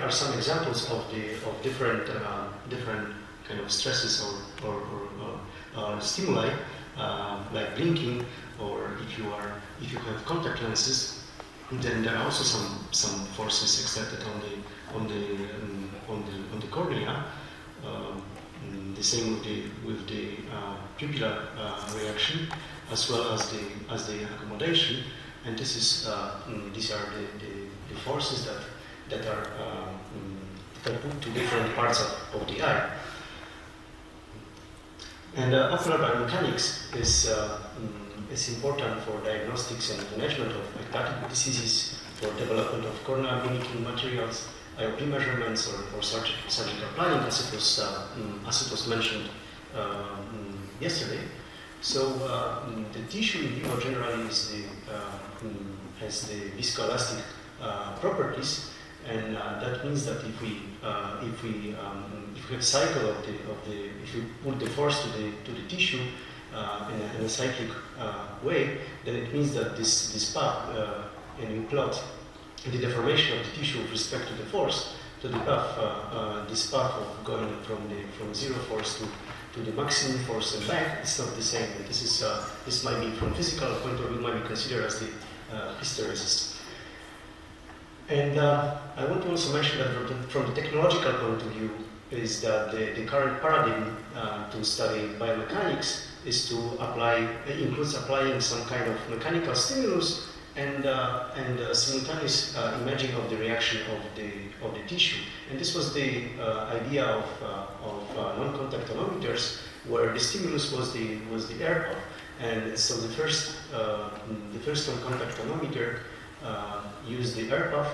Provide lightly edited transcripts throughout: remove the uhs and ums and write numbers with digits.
are some examples of different kind of stresses or stimuli, like blinking, or if you have contact lenses, then there are also some forces exerted on the cornea. The same with the pupillar reaction, as well as the accommodation, and these are the forces that are put to different parts of the eye. And ocular biomechanics is important for diagnostics and management of ectatic diseases, for development of corneal mimicking materials, IOP measurements, or surgical planning, as it was mentioned yesterday. So the tissue in vivo generally has the viscoelastic properties, and that means that if we have cycle if we put the force to the tissue in a cyclic way, then it means that this path, and we plot the deformation of the tissue with respect to the force, to the path, this path of going from zero force to the maximum force and back, it's not the same. And this might be, from physical point of view, might be considered as the hysteresis. And I want to also mention that from the technological point of view, is that the current paradigm to study biomechanics is to includes applying some kind of mechanical stimulus and simultaneous imaging of the reaction of the tissue. And this was the idea of non-contact tonometers, where the stimulus was the air puff. And so the first non-contact tonometer used the air puff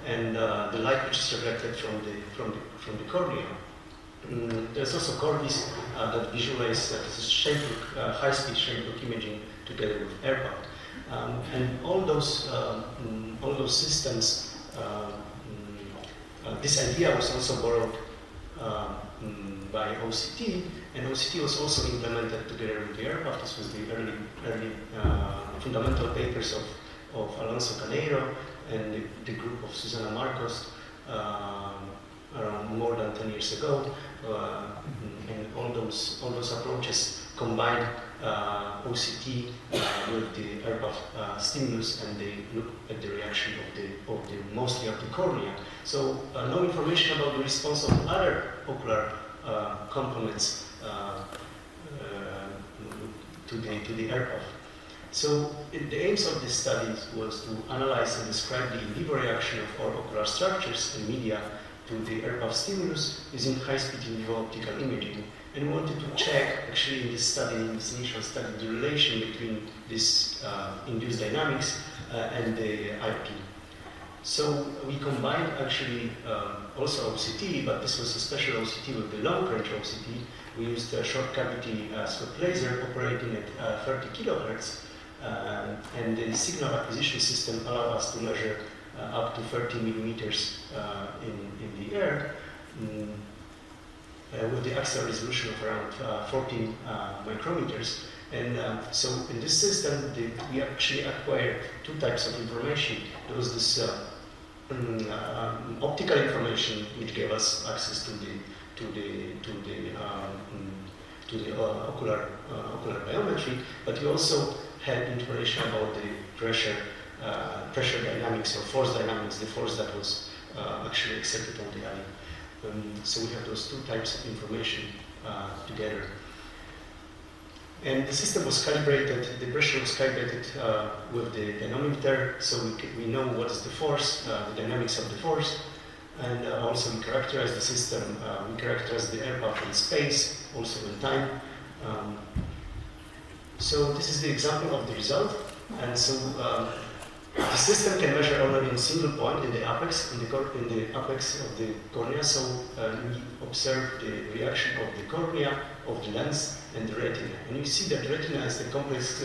and the light which is reflected from the cornea. There's also Corvis that visualize high-speed shape-look imaging together with air puff. And all those systems, this idea was also borrowed by OCT, and OCT was also implemented together with the air puff. This was the early fundamental papers of Alonso Caneiro and the group of Susana Marcos around more than 10 years ago, and all those approaches combined OCT with the air puff stimulus, and they look at the reaction mostly of the cornea. So no information about the response of other ocular components to the air puff. So the aims of this study was to analyze and describe the in vivo reaction of all ocular structures and media to the air puff stimulus using high-speed in vivo optical imaging. And we wanted to check, actually, in this initial study, the relation between this induced dynamics and the IP. So we combined actually also OCT, but this was a special OCT with the long range OCT. We used a short cavity swept laser operating at 30 kilohertz, and the signal acquisition system allowed us to measure up to 30 millimeters in the air. With the axial resolution of around 14 micrometers. And so in this system, we actually acquired two types of information. There was this optical information, which gave us access to the ocular biometry, but we also had information about the pressure dynamics or force dynamics, the force that was actually exerted on the eye. So we have those two types of information together. And the system was calibrated, the pressure was calibrated with the dynamometer, so we know what is the force, the dynamics of the force, and also we characterize the system, we characterize the air puff in space, also in time. So this is the example of the result, and so the system can measure only in a single point in the apex, in the apex of the cornea. So we observe the reaction of the cornea, of the lens, and the retina. And you see that retina as the complex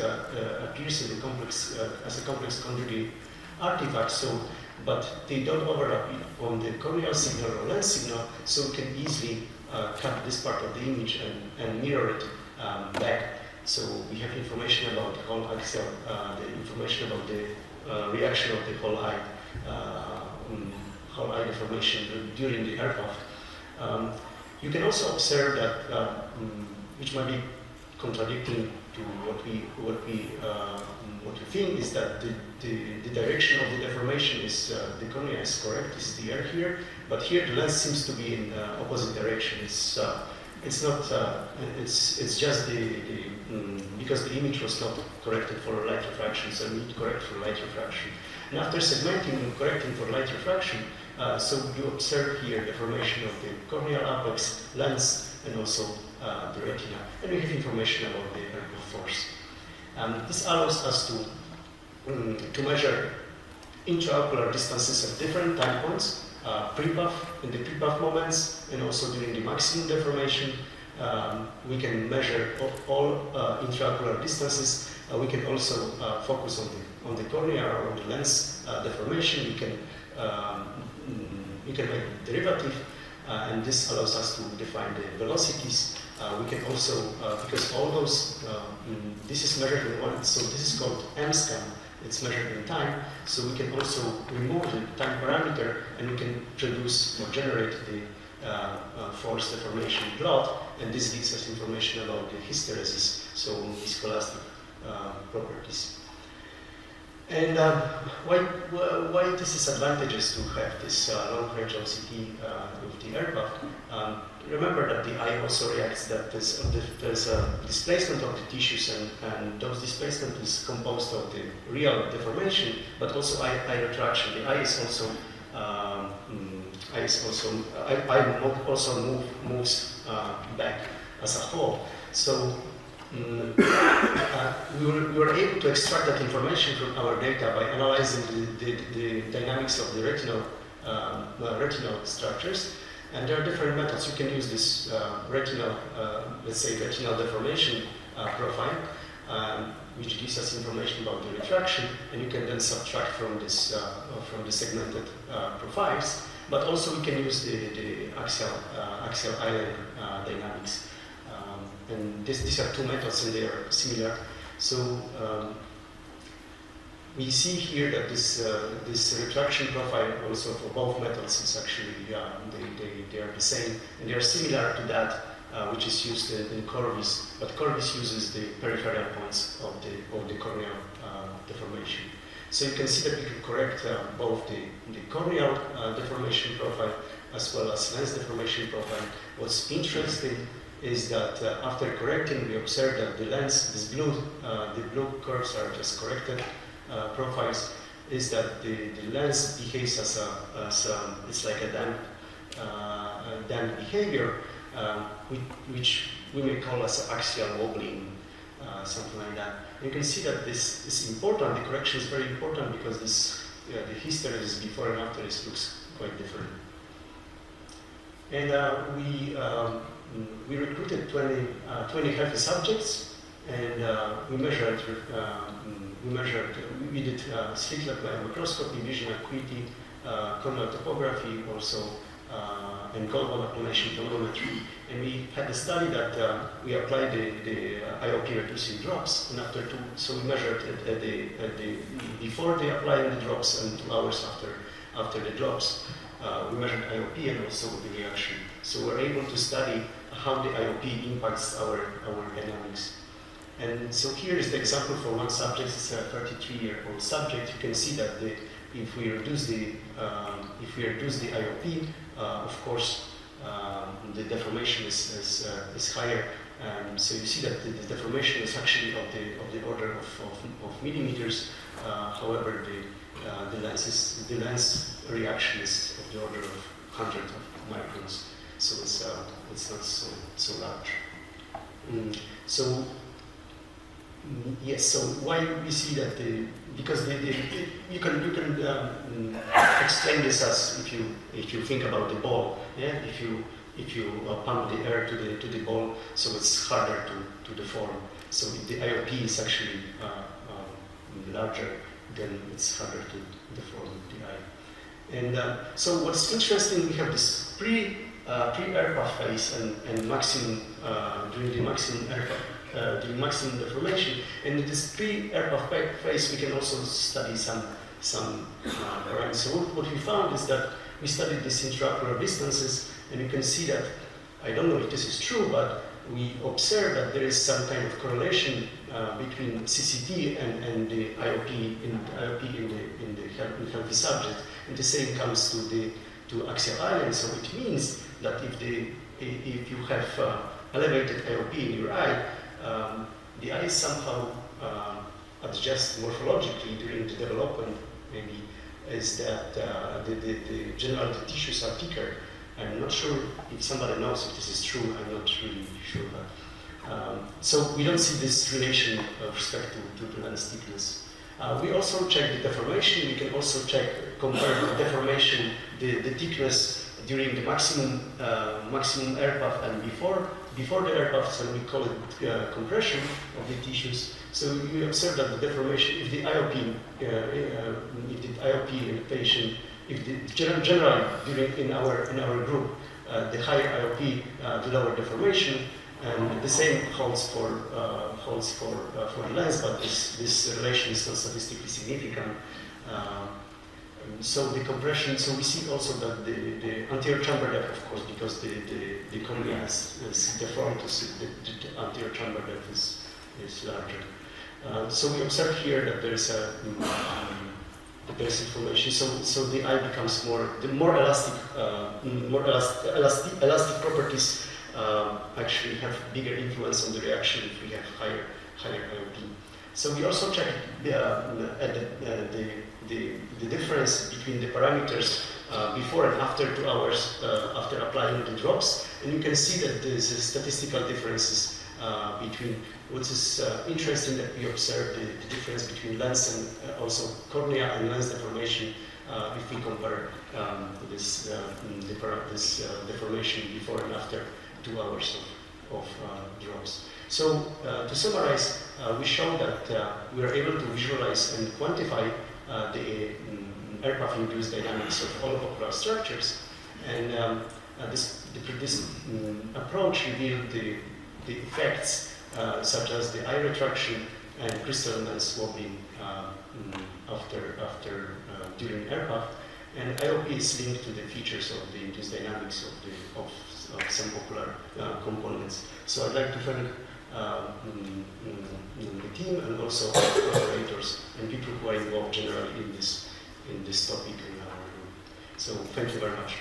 appears in the complex as a complex conjugate artifact. So, but they don't overlap on the corneal signal or lens signal. So we can easily cut this part of the image and mirror it back. So we have information about the whole axial, the information about the reaction of the whole eye whole eye deformation during the air path. You can also observe that, which might be contradicting to what you think, is that the direction of the deformation is the cornea is correct. This is the air here, but here the lens seems to be in opposite direction. It's not. It's just because the image was not corrected for light refraction, so we need to correct for light refraction. And after segmenting and correcting for light refraction, so you observe here the formation of the corneal apex, lens, and also the retina. And we have information about the ergov force. This allows us to measure intraocular distances at different time points, pre-puff, in the pre-puff moments, and also during the maximum deformation. We can measure all intraocular distances. We can also focus on the cornea or on the lens deformation. We can make a derivative, and this allows us to define the velocities. We can also, because all those, this is measured in one, so this is called M-scan. It's measured in time, so we can also remove the time parameter, and we can produce or generate the force deformation plot, and this gives us information about the hysteresis, so viscoelastic properties. And why this is advantageous to have this long-range OCT with the air path? Remember that the eye also reacts that there's a displacement of the tissues, and those displacement is composed of the real deformation, but also eye retraction. The eye is also moves back as a whole. So we were able to extract that information from our data by analyzing the dynamics of the retinal structures. And there are different methods. You can use this retinal deformation profile, which gives us information about the retraction, and you can then subtract from this from the segmented profiles. But also we can use the axial island dynamics. And these are two methods, and they are similar. So we see here that this retraction profile also for both methods is actually they are the same, and they are similar to that which is used in Corvis, but Corvis uses the peripheral points of the corneal deformation. So you can see that we can correct both the corneal deformation profile as well as lens deformation profile. What's interesting is that after correcting, we observe that the lens, the blue curves are just corrected profiles, is that the lens behaves as it's like a damped behavior, which we may call as axial wobbling, something like that. You can see that this is important. The correction is very important because the hysteresis before and after looks quite different. And we recruited 20 healthy subjects, and we did slit lamp microscopy, vision acuity, corneal topography, also and gold bond accumulation biometry. And we had a study that we applied the IOP reducing drops, and so we measured before they applied the drops and 2 hours after the drops. We measured IOP and also the reaction. So we're able to study how the IOP impacts our dynamics. And so here is the example for one subject. It's a 33-year-old subject. You can see that if we reduce the IOP, of course, the deformation is higher. So you see that the deformation is actually of the order of millimeters. However, the lens reaction is of the order of hundreds of microns. So it's not so large. Yes. So why we see that because you can explain this as if you think about the ball. Yeah. If you pump the air to the ball, so it's harder to deform. So if the IOP is actually larger, then it's harder to deform the eye. And so what's interesting, we have this pre-air path phase and maximum during the maximum air path, the maximum deformation. And in this pre-air path phase, we can also study some parameters. So what we found is that we studied these intraocular distances, and you can see that, I don't know if this is true, but we observe that there is some kind of correlation between CCT and the IOP in the healthy subject, and the same comes to axial island. So it means that if you have elevated IOP in your eye, the eye somehow adjusts morphologically during the development. Maybe is that the general the tissues are thicker. I'm not sure if somebody knows if this is true. I'm not really sure, but so we don't see this relation with respect to the lens thickness. We also check the deformation. We can also compare the deformation, the thickness during the maximum air path and before the air path, and we call it compression of the tissues. So you observe that the deformation, if the IOP in the patient, if the generally in our group, the higher IOP, the lower deformation, and the same holds for the lens, but this relation is not statistically significant. So the compression, so we see also that the anterior chamber depth, of course, because the cornea is deformed, the anterior chamber depth is larger. So we observe here that there's information. So the eye becomes more elastic. Elastic properties actually have bigger influence on the reaction if we have higher IOP. So we also check the difference between the parameters before and after 2 hours after applying the drops, and you can see that there's statistical differences between. What is interesting that we observe the difference between lens and also cornea and lens deformation if we compare this deformation before and after 2 hours of drops. So to summarize, we show that we are able to visualize and quantify the air path induced dynamics of all ocular structures, and this approach revealed the effects such as the eye retraction and crystalline lens swapping during air path, and IOP is linked to the features of the induced dynamics of some ocular components. So I'd like to thank the team and also our collaborators and people who are involved generally in this topic in our group. So thank you very much.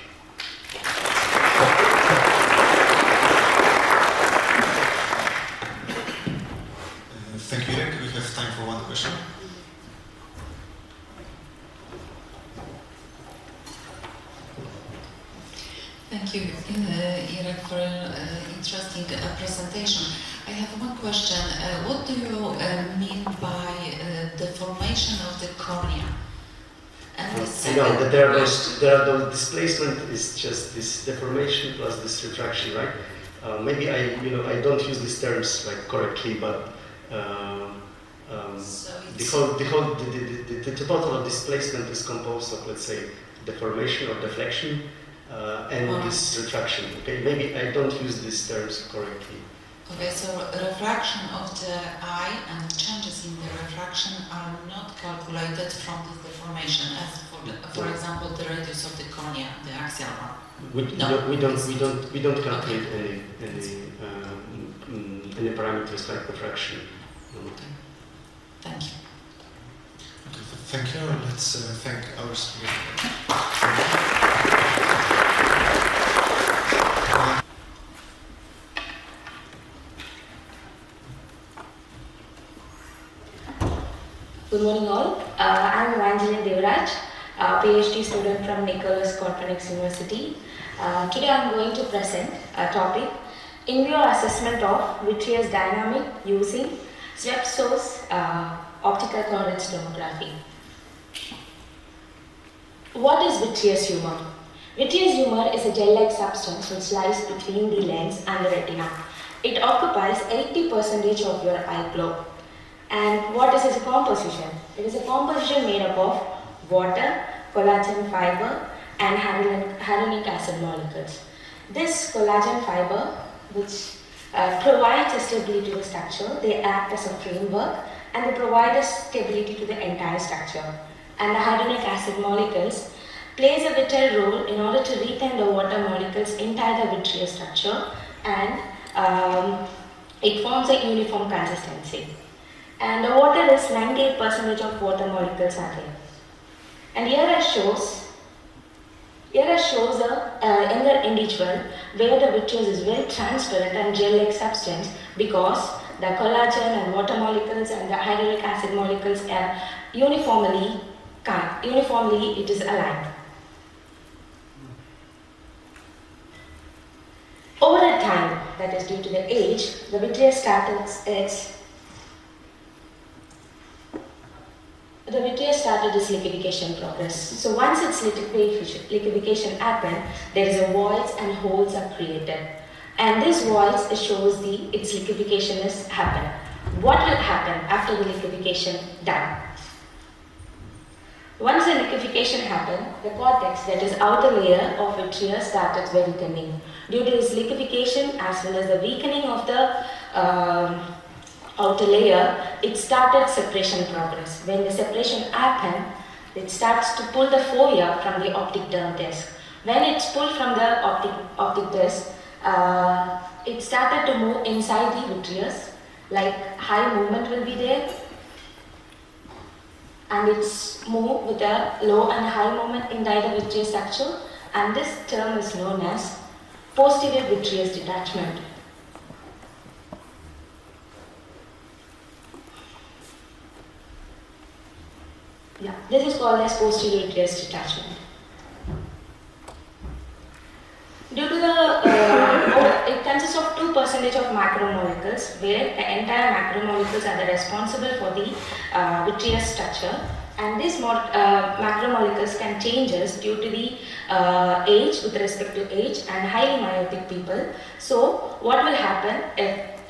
Thank you, Irek. We have time for one question. Thank you, Irek, for an interesting presentation. I have one question. What do you mean by deformation of the cornea? And I know that there are those displacement is just this deformation plus this retraction, right? Maybe I don't use these terms like correctly, but the total of displacement is composed of, let's say, deformation or deflection and this retraction. Okay, maybe I don't use these terms correctly. Okay, so refraction of the eye and changes in the refraction are not calculated from this deformation, as for example the radius of the cornea, the axial one. We don't calculate any parameters like refraction. Okay. Thank you. Okay, thank you. Let's thank our speaker. Good morning all. I'm Evangeline Devaraj, PhD student from Nicholas Corporates University. Today I'm going to present a topic, in vivo assessment of vitreous dynamic using swept source optical coherence tomography. What is vitreous humor? Vitreous humor is a gel-like substance which lies between the lens and the retina. It occupies 80% of your eye globe. And what is its composition? It is a composition made up of water, collagen fiber, and hyaluronic acid molecules. This collagen fiber, which provides a stability to the structure, they act as a framework and they provide a stability to the entire structure. And the hyaluronic acid molecules plays a vital role in order to retain the water molecules inside the vitreous structure, and it forms a uniform consistency. And the water is 98% of water molecules are there. And here I shows a younger individual where the vitreous is very transparent and gel-like substance, because the collagen and water molecules and the hyaluronic acid molecules are uniformly it is aligned. Over a time, that is due to the age, the vitreous started its liquefaction process. So once its liquefaction happens, there is a voids and holes are created. And this voids shows its liquefaction is happen. What will happen after the liquefaction done? Once the liquefaction happens, the cortex, that is outer layer of vitreous, started very thinning. Due to this liquefaction as well as the weakening of the outer layer, it started separation progress. When the separation happens, it starts to pull the fovea from the optic nerve disc. When it's pulled from the optic disc, it started to move inside the vitreous, like high movement will be there, and it's moved with a low and high movement inside the vitreous structure, and this term is known as posterior vitreous detachment. Yeah, this is called as posterior vitreous detachment. Due to the, it consists of 2% of macromolecules, where the entire macromolecules are responsible for the vitreous structure, and these macromolecules can changes due to the age, with respect to age, and highly myopic people. So what will happen?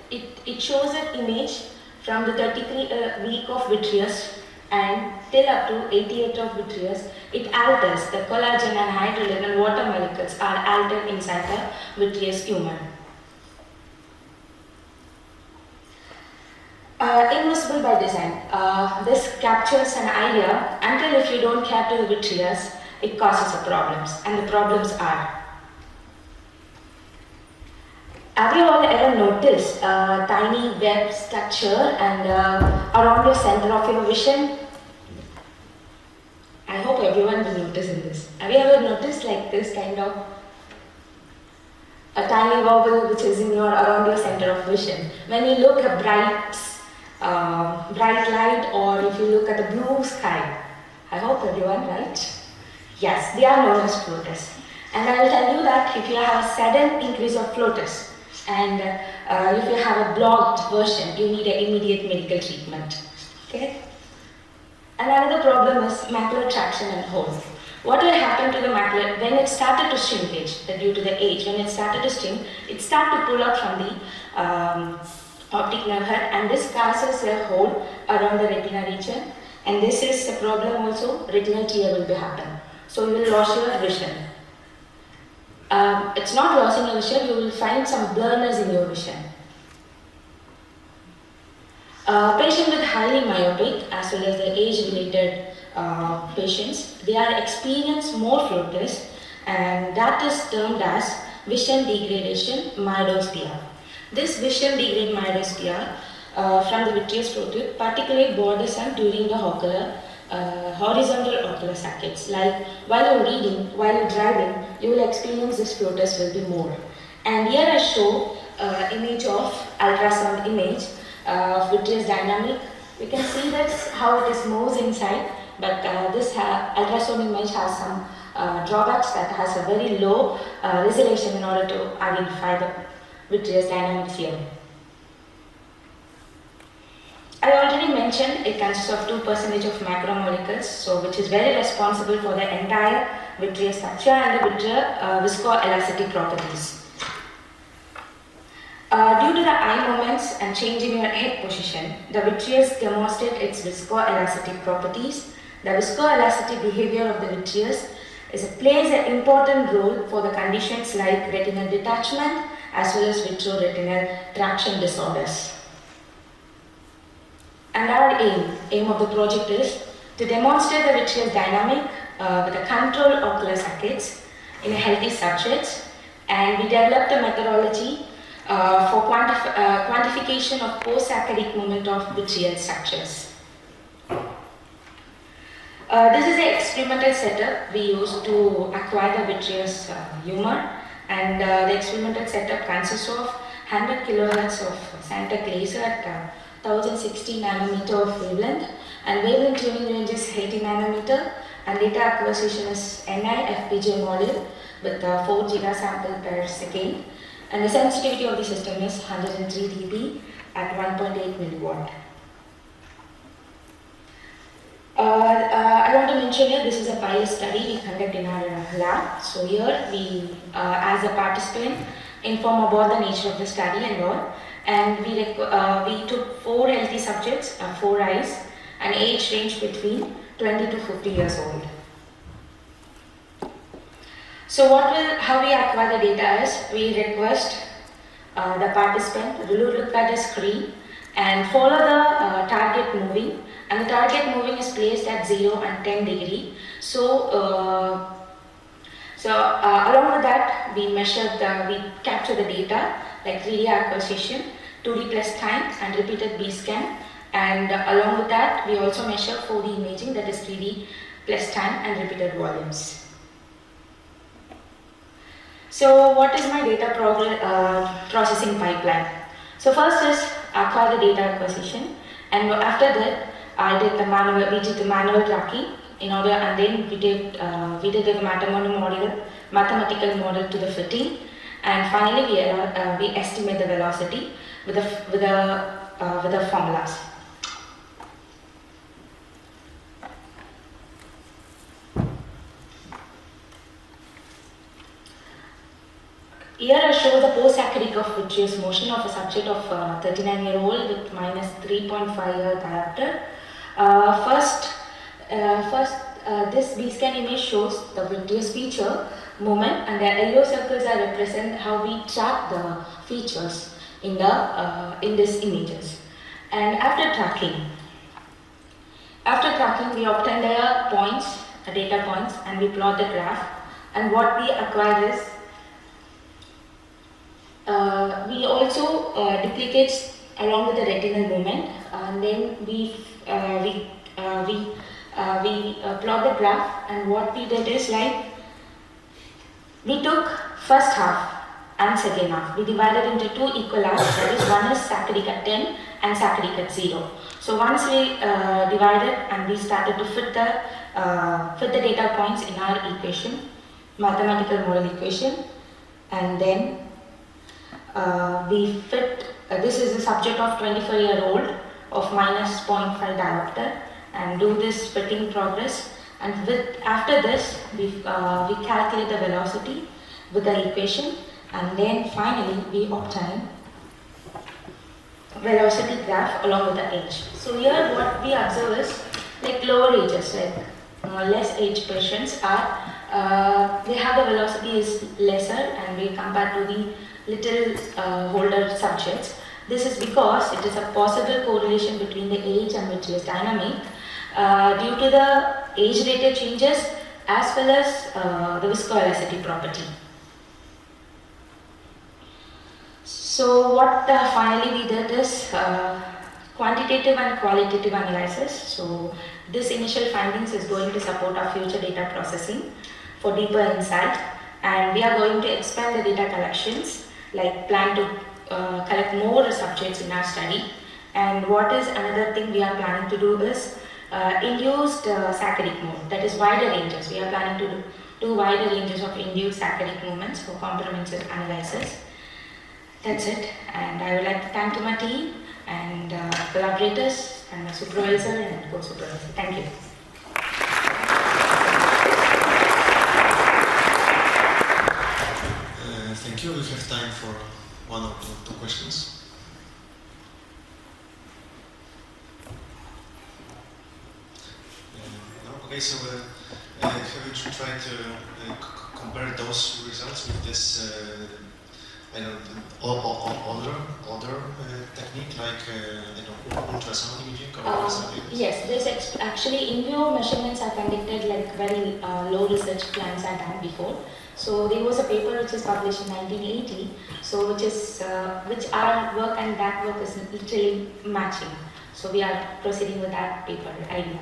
It shows an image from the 33 week of vitreous and till up to 88 of vitreous. It alters the collagen and hydrogen and water molecules are altered inside the vitreous human. Invisible by design. This captures an idea until if you don't capture the vitreous, it causes problems, and the problems are. Have you all ever noticed a tiny web structure and around the center of your vision? I hope everyone will notice in this. Have you ever noticed like this kind of a tiny bubble which is in around your center of vision? When you look at bright light, or if you look at the blue sky, I hope everyone, right? Yes, they are known as floaters. And I will tell you that if you have a sudden increase of floaters, and if you have a blocked version, you need an immediate medical treatment. Okay? And another problem is macular traction and hole. What will happen to the macula when it started to shrinkage, due to the age? When it started to shrink, it started to pull out from the optic nerve head, and this causes a hole around the retina region. And this is a problem also. Retinal tear will be happen. So you will lose your vision. It's not losing your vision, you will find some blurriness in your vision. Patients with highly myopic as well as the age-related patients, they are experience more floaters, and that is termed as vision degradation myopia. This vision degraded myopia from the vitreous fluid particularly bothersome during the horizontal ocular sockets. Like while you're reading, while you're driving, you will experience this floaters will be more. And here I show image of ultrasound image of vitreous dynamic. We can see that's how it is moves inside, but this ultrasound image has some drawbacks, that has a very low resolution in order to identify the vitreous dynamics here. I already mentioned it consists of 2% of macromolecules, so which is very responsible for the entire vitreous structure and the viscoelastic properties. Due to the eye movements and change in your head position, the vitreous demonstrates its viscoelastic properties. The viscoelastic behavior of the vitreous plays an important role for the conditions like retinal detachment as well as vitreoretinal traction disorders. And our aim of the project is to demonstrate the vitreous dynamic with the control ocular circuits in healthy subjects, and we developed a methodology for quantification of post-saccadic movement of vitreous structures. This is the experimental setup we used to acquire the vitreous humor, and the experimental setup consists of 100 kHz of Santec laser at 1060 nanometer of wavelength, and wavelength tuning range is 80 nanometer, and data acquisition is NI FPGA module with 4 gigasample per second, and the sensitivity of the system is 103 dB at 1.8 milliwatt. I want to mention here, this is a pilot study we conduct in our lab. So here we, as a participant, inform about the nature of the study and all. And we took 4 healthy subjects, 4 eyes, and age range between 20 to 50 years old. So how we acquire the data is, we request the participant to look at the screen and follow the target moving, and the target moving is placed at 0 and 10 degree. So, along with that, we capture the data like 3D acquisition, 2D plus time, and repeated B scan. And along with that, we also measure 4D imaging, that is 3D plus time and repeated volumes. So what is my data processing pipeline? So first is acquire the data acquisition, and after that we did the manual tracking in order, and then we did the mathematical model to the fitting, and finally we estimate the velocity with the formulas. Here I show the post-saccadic of vitreous motion of a subject of 39-year-old with minus 3.5 year diopter. This B-scan image shows the vitreous feature movement, and the yellow circles are represent how we track the features in these images. And after tracking we obtain the data points, and we plot the graph. And what we acquire is we also duplicate along with the retinal movement, and then we plot the graph. And what we did is, like, we took first half and second half. We divided into 2 equal halves. That is, one is saccadic at 10 and saccadic at 0. So once we divided, and we started to fit the data points in our equation, mathematical model equation, and then we fit, this is a subject of 24-year-old of minus 0.5 diopter, and do this fitting progress. And after this, we calculate the velocity with the equation, and then finally we obtain velocity graph along with the age. So here what we observe is, like, lower ages, like less age patients are, they have the velocity is lesser, and we compare to the little older subjects. This is because it is a possible correlation between the age and vitreous dynamic due to the age-related changes as well as the viscoelasticity property. So what finally we did is quantitative and qualitative analysis. So this initial findings is going to support our future data processing for deeper insight, and we are going to expand the data collections, like plan to collect more subjects in our study. And what is another thing we are planning to do is induced saccadic mode, that is wider ranges. We are planning to do wider ranges of induced saccadic movements for comprehensive analysis. That's it, and I would like to thank my team and collaborators and my supervisor and co-supervisor. Thank you. Thank you. We have time for 1 or 2 questions. No? Okay, so have you tried to compare those results with this other technique like ultrasound imaging or something? Yes, there's actually in vivo measurements are conducted like very low research plans are done before. So there was a paper which is published in 1980, so which our work and that work is literally matching. So we are proceeding with that paper idea.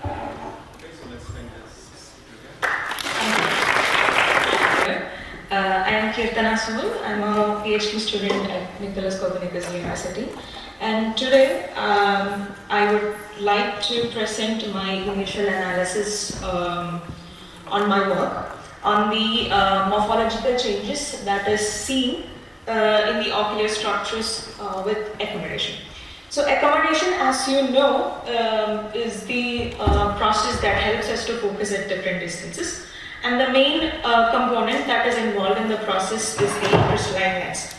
Okay, so let's bring this together. I am Keerthana Soman. I'm a PhD student at Nicholas Copernicus University. And today I would like to present my initial analysis on my work on the morphological changes that is seen in the ocular structures with accommodation. So accommodation, as you know, is the process that helps us to focus at different distances. And the main component that is involved in the process is the crystalline lens.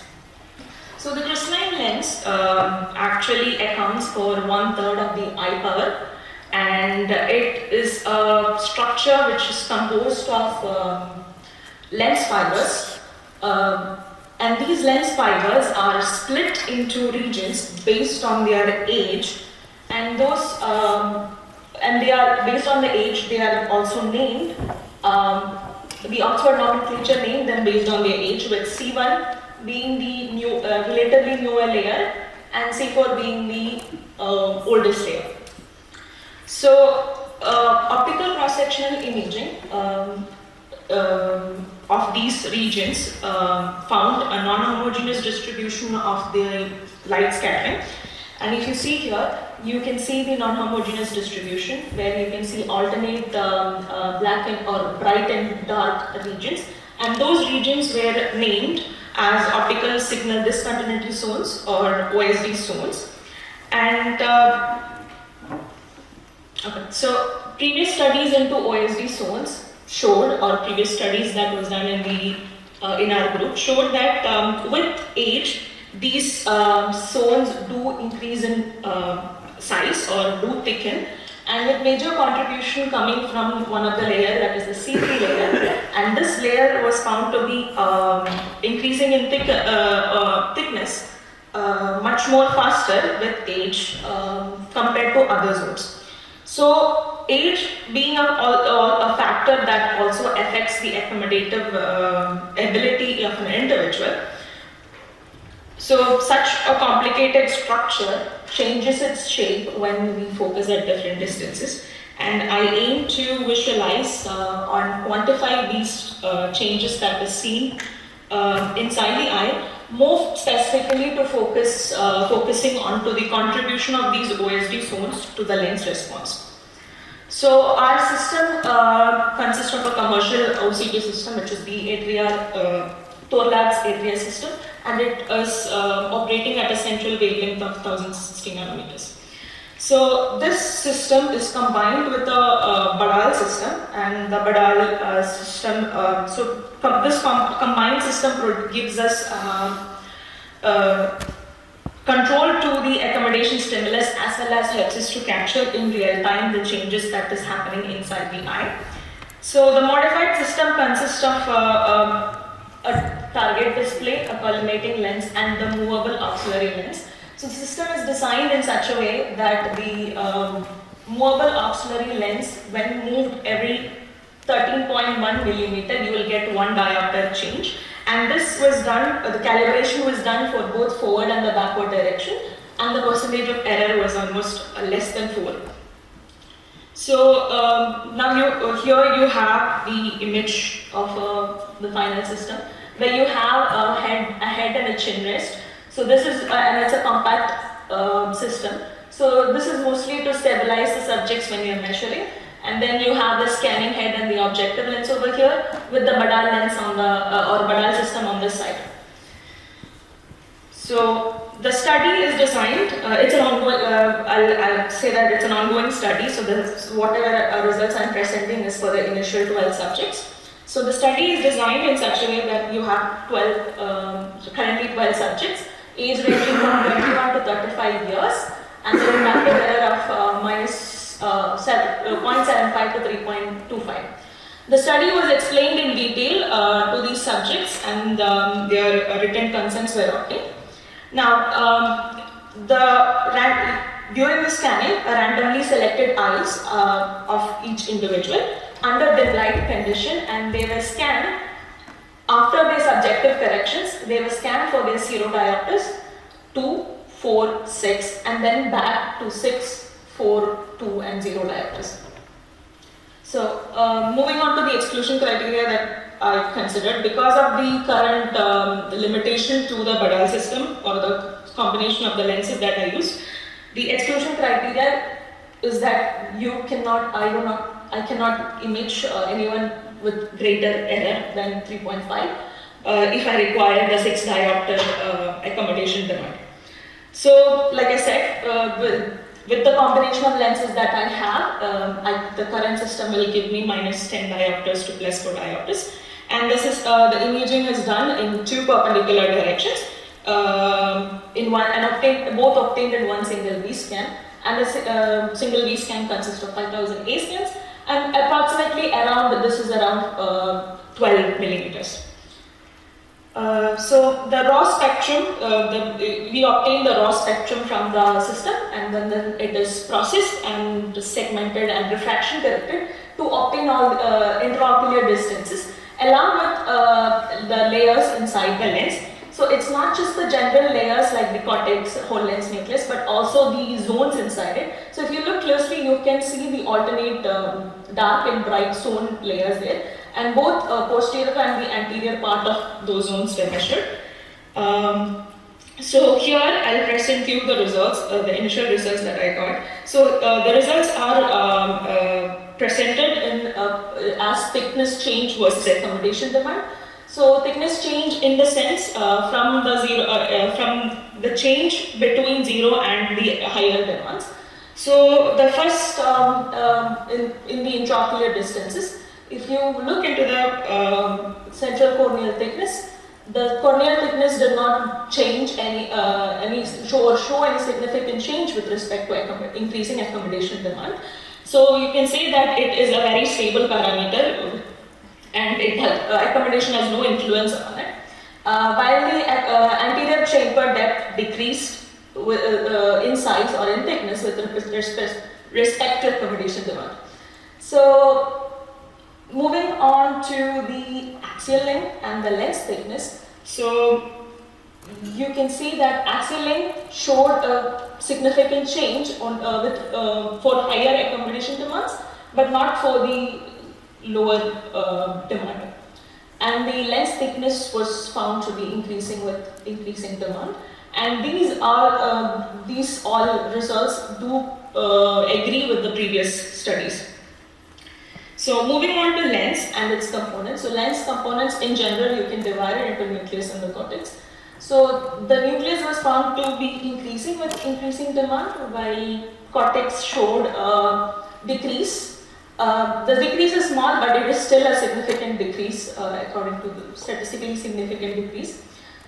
So the crystalline lens actually accounts for 1/3 of the eye power, and it is a structure which is composed of lens fibers, and these lens fibers are split into regions based on their age, and those and they are based on the age. They are also named. The Oxford nomenclature named them based on their age, with C1 being the relatively newer layer and C4 being the oldest layer. So, optical cross-sectional imaging of these regions found a non-homogeneous distribution of the light scattering. And if you see here, you can see the non-homogeneous distribution where you can see alternate black and or bright and dark regions, and those regions were named as optical signal discontinuity zones or OSD zones. And so previous studies into OSD zones showed, or previous studies that was done in the in our group showed that with age these zones do increase in size or do thicken, and with major contribution coming from one of the layer, that is the C3 layer, and this layer was found to be increasing in thickness much more faster with age compared to other zones. So age being a factor that also affects the accommodative ability of an individual. So such a complicated structure changes its shape when we focus at different distances, and I aim to visualize or quantify these changes that is seen inside the eye, more specifically to focusing onto the contribution of these OSD zones to the lens response. So our system consists of a commercial OCT system, which is the Thorlab's Atria system, and it is operating at a central wavelength of 1060 nanometers. So this system is combined with a Badal system, and the Badal system, this combined system gives us control to the accommodation stimulus, as well as helps us to capture in real time the changes that is happening inside the eye. So the modified system consists of a target display, a collimating lens, and the movable auxiliary lens. So the system is designed in such a way that the movable auxiliary lens, when moved every 13.1 millimeter, you will get 1 diopter change. And this was done, the calibration was done for both forward and the backward direction, and the percentage of error was almost less than 4. So now here you have the image of the final system, where you have a head and a chin rest. So this is, and it's a compact system. So this is mostly to stabilize the subjects when you're measuring. And then you have the scanning head and the objective lens over here, with the Badal lens on the, or Badal system on this side. So the study is designed, it's an ongoing, I'll say that it's an ongoing study, so whatever results I'm presenting is for the initial 12 subjects. So the study is designed in such a way that you have currently 12 subjects, age ranging from 21 to 35 years, and the refractive error of minus 0.75 to 3.25. The study was explained in detail to these subjects, and their written consents were obtained. Now, during the scanning, a randomly selected eyes of each individual under the light condition, and they were scanned after their subjective corrections. They were scanned for their 0 diopters, 2, 4, 6, and then back to 6, 4, 2, and 0 diopters. So, moving on to the exclusion criteria that I considered, because of the current limitation to the Badal system or the combination of the lenses that I used, the exclusion criteria is that I cannot image anyone with greater error than 3.5 if I require the 6 diopter accommodation demand. So, like I said, with the combination of lenses that I have, the current system will give me minus 10 diopters to plus 4 diopters. And this is the imaging is done in 2 perpendicular directions, both obtained in one single V scan. And the single V scan consists of 5,000 A scans, and approximately this is around 12 millimeters. So the raw spectrum, we obtain the raw spectrum from the system, and then it is processed and segmented and refraction corrected to obtain all intraocular distances along with the layers inside the lens. So it's not just the general layers like the cortex, whole lens nucleus, but also the zones inside it. So if you look closely, you can see the alternate dark and bright zone layers there. And both posterior and the anterior part of those zones were measured. So here I'll present you the results, the initial results that I got. So the results are presented in as thickness change versus accommodation demand. So thickness change in the sense from the change between 0 and the higher demands. So the first in the intraocular distances. If you look into the central corneal thickness, the corneal thickness did not change show any significant change with respect to increasing accommodation demand. So you can say that it is a very stable parameter, and accommodation has no influence on it. While the anterior chamber depth decreased in size or in thickness with respect to accommodation demand. So moving on to the axial length and the lens thickness. So you can see that axial length showed a significant change for higher accommodation demands, but not for the lower demand. And the lens thickness was found to be increasing with increasing demand. And these all results do agree with the previous studies. So moving on to lens and its components. So lens components in general, you can divide it into nucleus and the cortex. So the nucleus was found to be increasing with increasing demand, while cortex showed a decrease. The decrease is small, but it is still a significant decrease according to the statistically significant decrease.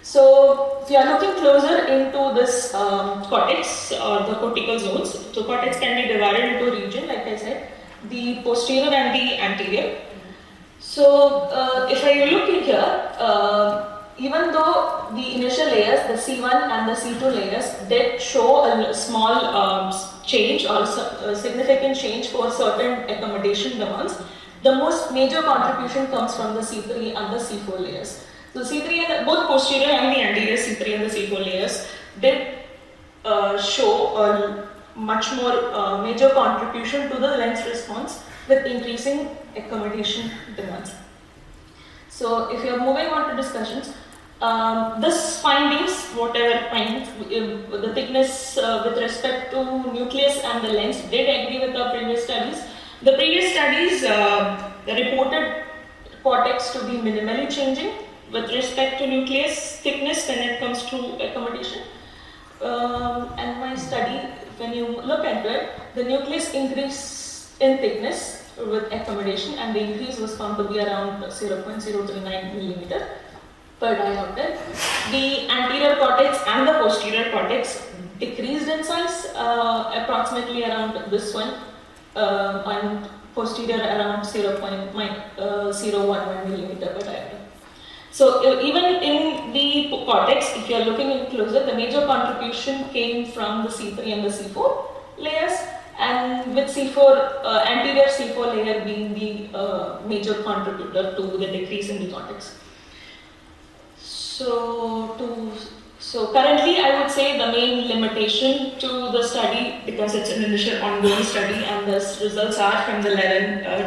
So if you are looking closer into this cortex or the cortical zones, so cortex can be divided into a region, like I said, the posterior and the anterior. So if I look in here, even though the initial layers, the C1 and the C2 layers, did show a small change or a significant change for certain accommodation demands, the most major contribution comes from the C3 and the C4 layers. So C3 and both posterior and the anterior C3 and the C4 layers did show a much more major contribution to the lens response with increasing accommodation demands. So if you are moving on to discussions, this findings, whatever findings, the thickness with respect to nucleus and the lens did agree with the previous studies. The previous studies reported cortex to be minimally changing with respect to nucleus thickness when it comes to accommodation. And my study, when you look at it, the nucleus increased in thickness with accommodation, and the increase was found to be around 0.039 millimeter per diopter. The anterior cortex and the posterior cortex decreased in size, approximately around this one, and posterior around 0.011 millimeter per diameter. So even in the cortex, if you are looking in closer, the major contribution came from the C3 and the C4 layers, and with C4, anterior C4 layer being the major contributor to the decrease in the cortex. So currently I would say the main limitation to the study, because it's an initial ongoing study and the results are from the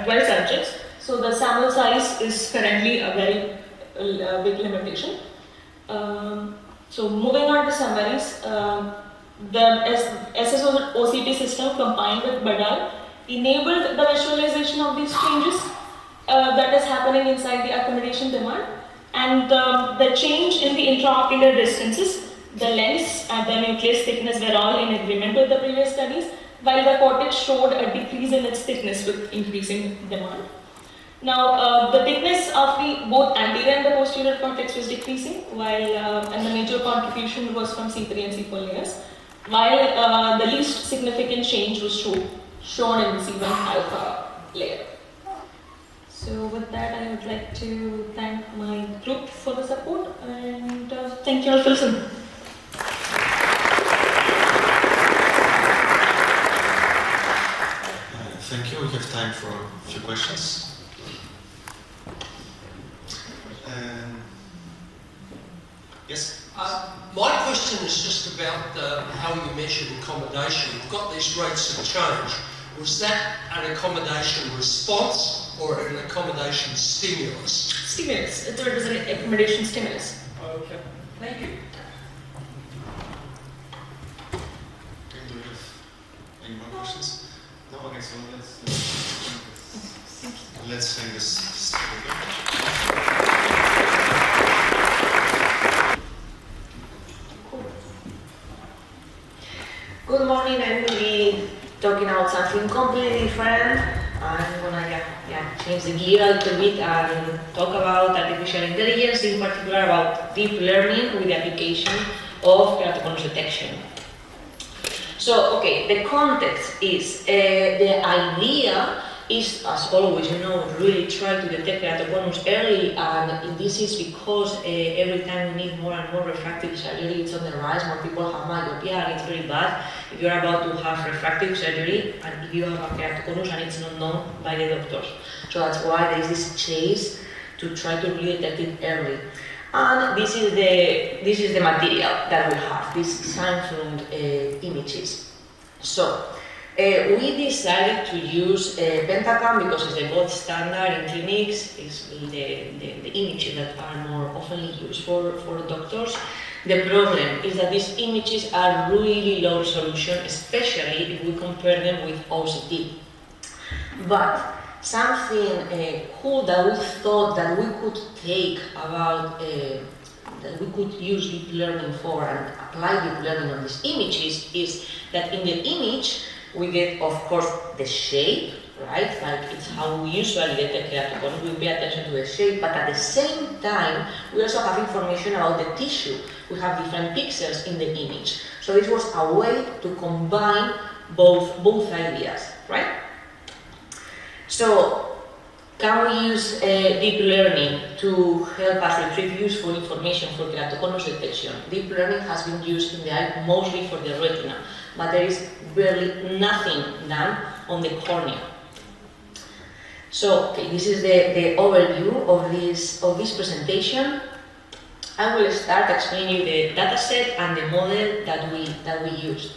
12 subjects, so the sample size is currently a very big limitation. So moving on to summaries, the SS-OCT system combined with BADAL enabled the visualization of these changes that is happening inside the accommodation demand, and the change in the intraocular distances, the lens and the nucleus thickness were all in agreement with the previous studies, while the cortex showed a decrease in its thickness with increasing demand. Now, the thickness of both anterior and the posterior cortex was decreasing, while and the major contribution was from C3 and C4 layers, while the least significant change was shown in the C1 alpha layer. So with that, I would like to thank my group for the support, and thank you all for listening. Thank you. We have time for a few questions. Yes? My question is just about how you measured accommodation. You've got these rates of change. Was that an accommodation response or an accommodation stimulus? Stimulus. It was an accommodation stimulus. Okay. Thank you. Okay, do we have any more questions? No? Okay, so let's thank this program. Good morning, I'm going to be talking about something completely different. I'm going to change the gear a little bit and talk about artificial intelligence, in particular about deep learning with the application of keratoconus detection. So, okay, the context is, the idea is, as always, really try to detect keratoconus early, and this is because every time we need more and more refractive surgery, it's on the rise, more people have myopia, and it's very bad if you're about to have refractive surgery, and if you have a keratoconus and it's not known by the doctors. So that's why there is this chase to try to really detect it early. And this is the material that we have, these Samsung images. So, we decided to use Pentacam because it's the gold standard in clinics. It's the images that are more often used for doctors. The problem is that these images are really low resolution, especially if we compare them with OCT. But something cool that we thought that we could take about that we could use deep learning for and apply deep learning on these images is that in the image we get, of course, the shape, right? Like it's how we usually detect keratoconus. We pay attention to the shape, but at the same time, we also have information about the tissue. We have different pixels in the image. So this was a way to combine both ideas, right? So, can we use deep learning to help us retrieve useful information for keratoconus detection? Deep learning has been used in the eye mostly for the retina, but there is barely nothing done on the cornea. So, okay, this is the overview of this presentation. I will start explaining you the dataset and the model that we used.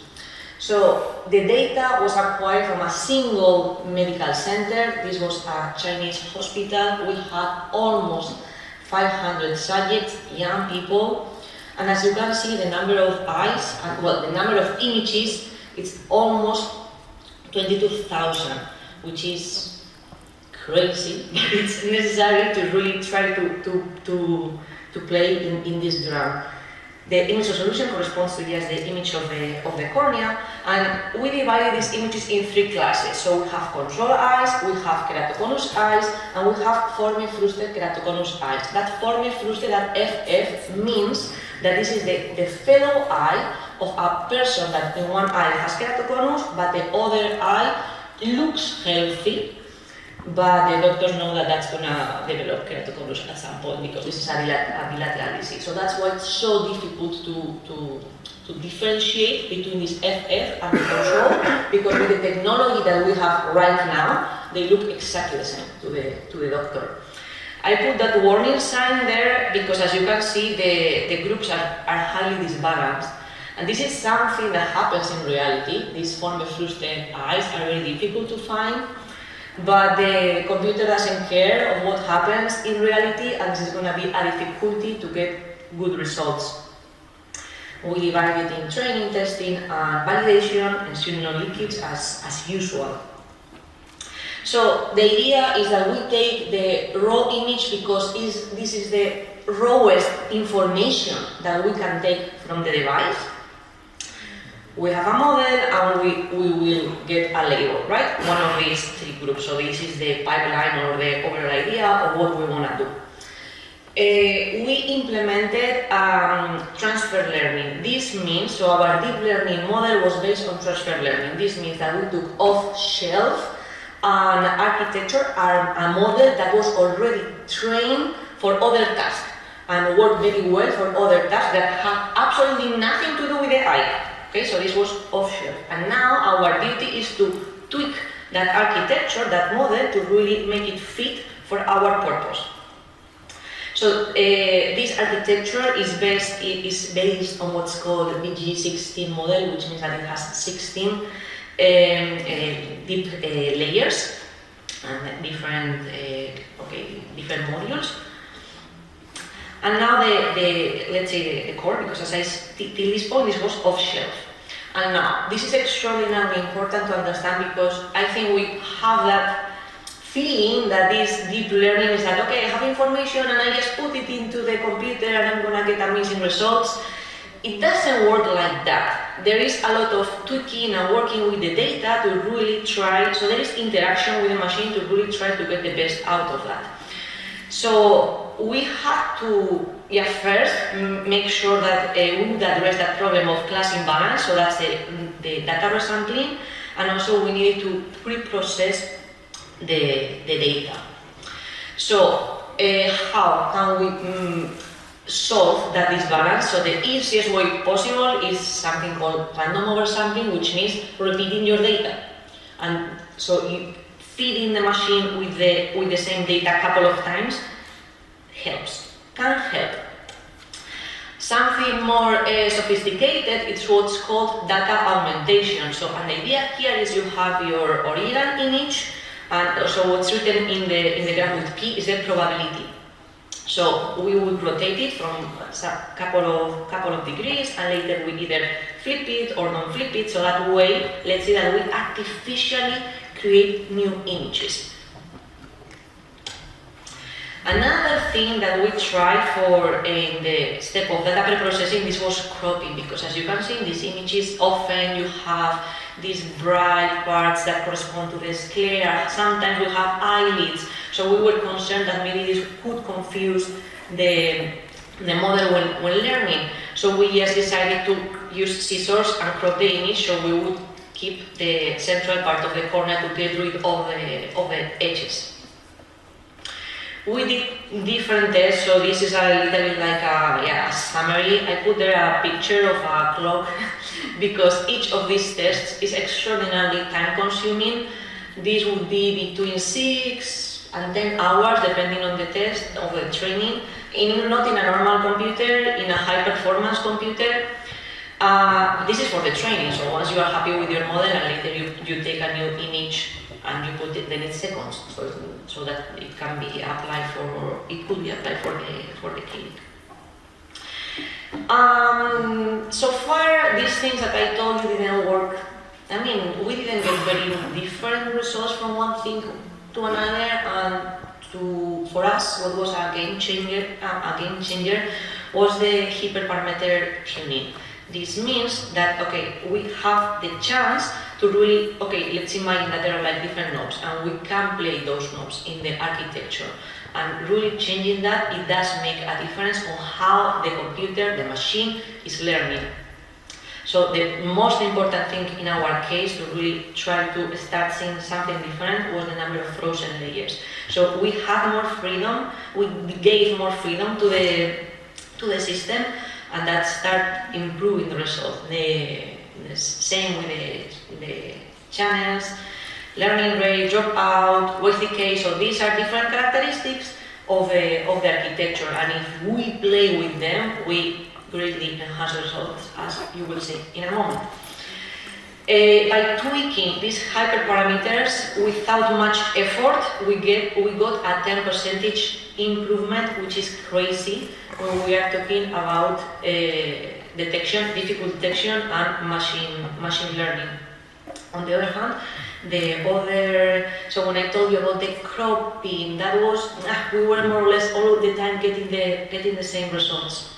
So, the data was acquired from a single medical center. This was a Chinese hospital. We had almost 500 subjects, young people. And as you can see, the number of eyes, the number of images, it's almost 22,000, which is crazy, but it's necessary to really try to play in this ground. The image resolution corresponds to just the image of the cornea, and we divided these images in 3 classes. So we have control eyes, we have keratoconus eyes, and we have forme-fruste keratoconus eyes. That forme-fruste, that FF, means that this is the fellow eye of a person that in one eye has keratoconus, but the other eye looks healthy. but the doctors know that that's gonna develop keratoconus at some point because this is a bilateral disease. So that's why it's so difficult to differentiate between this FF and the control, because with the technology that we have right now, they look exactly the same to the doctor. I put that warning sign there because, as you can see, the groups are highly disbalanced. And this is something that happens in reality. These form-flustered eyes are very difficult to find, but the computer doesn't care of what happens in reality, and this is going to be a difficulty to get good results. We divide it in training, testing, and validation, ensuring no leakage as usual. So the idea is that we take the raw image because this is the rawest information that we can take from the device. We have a model and we will get a label, right? One of these three groups. So this is the pipeline or the overall idea of what we want to do. We implemented transfer learning. This means, so our deep learning model was based on transfer learning. This means that we took off-shelf an architecture, a model that was already trained for other tasks and worked very well for other tasks that had absolutely nothing to do with the eye. Okay, so this was off-shelf. And now our duty is to tweak that architecture, that model, to really make it fit for our purpose. So this architecture is based on what's called the BG16 model, which means that it has 16 deep layers and different modules. And now let's say the core, because as I till this point this was off-shelf. And now this is extraordinarily important to understand because I think we have that feeling that this deep learning is that, okay, I have information and I just put it into the computer and I'm gonna get amazing results. It doesn't work like that. There is a lot of tweaking and working with the data to really try, so there is interaction with the machine to really try to get the best out of that. So we have to, first make sure that we would address that problem of class imbalance, so that's the data resampling, and also we needed to pre-process the data. So how can we solve that disbalance? So the easiest way possible is something called random oversampling, which means repeating your data. And so you feeding the machine with the same data a couple of times can help. Something more sophisticated, it's what's called data augmentation. So an idea here is you have your original image, and also what's written in the graph with P is the probability. So we would rotate it from a couple of degrees, and later we either flip it or don't flip it. So that way, let's say that we artificially create new images. Another thing that we tried for in the step of data pre-processing, this was cropping, because as you can see in these images, often you have these bright parts that correspond to the sclera. Sometimes we have eyelids, so we were concerned that maybe this could confuse the model when learning. So we just decided to use scissors and crop the image, so we would keep the central part of the cornea to get rid of the edges. We did different tests, so this is a little bit like a summary. I put there a picture of a clock because each of these tests is extraordinarily time consuming. This would be between 6 and 10 hours depending on the test of the training. Not in a normal computer, in a high performance computer. This is for the training, so once you are happy with your model and later you take a new image and you put it, then it's seconds, so that it can be applied for, it could be applied for the clinic. So far, these things that I told you didn't work. I mean, we didn't get very different results from one thing to another, and for us, what was a game changer was the hyperparameter tuning. This means that, okay, we have the chance to really, let's imagine that there are like different knobs and we can play those knobs in the architecture. And really changing that, it does make a difference on how the computer, the machine, is learning. So the most important thing in our case to really try to start seeing something different was the number of frozen layers. So we had more freedom, we gave more freedom to the system, and that started improving the result. The same with the channels, learning rate, dropout, weight decay. So these are different characteristics of the architecture, and if we play with them, we greatly enhance results, as you will see in a moment. By tweaking these hyperparameters without much effort, we got a 10% improvement, which is crazy when we are talking about detection, difficult detection, and machine learning. On the other hand, so when I told you about the cropping, that was we were more or less all of the time getting the same results.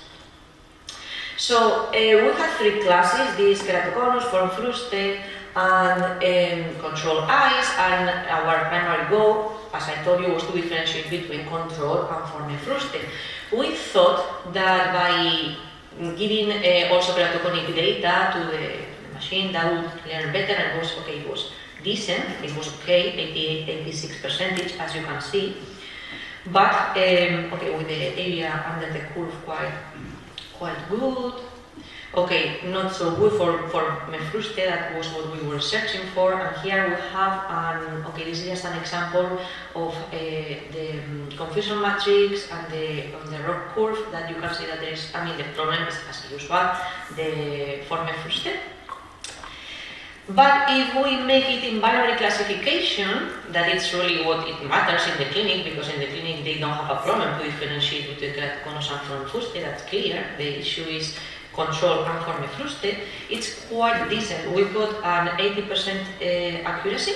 So we had 3 classes: this Keratoconus, form fruste, and control eyes. And our primary goal, as I told you, was to differentiate between control and form fruste. We thought that by giving also keratoconic data to the machine, that would learn better, and it was okay. It was decent. It was okay, 86%, as you can see. But okay, with the area under the curve quite good. Okay, not so good for Mefruste, that was what we were searching for. And here we have okay, this is just an example of the confusion matrix and the rock curve that you can see that there is, the problem is as usual, for Mefruste. But if we make it in binary classification, that it's really what it matters in the clinic, because in the clinic they don't have a problem to differentiate between Keratoconus and form fruste, that's clear. The issue is control and form fruste. It's quite decent. We've got an 80% accuracy.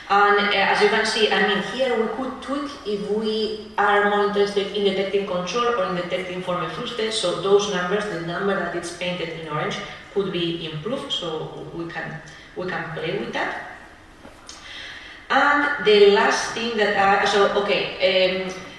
And as you can see, here we could tweak if we are more interested in detecting control or in detecting form fruste. So those numbers, the number that is painted in orange, could be improved. So we can play with that. And the last thing that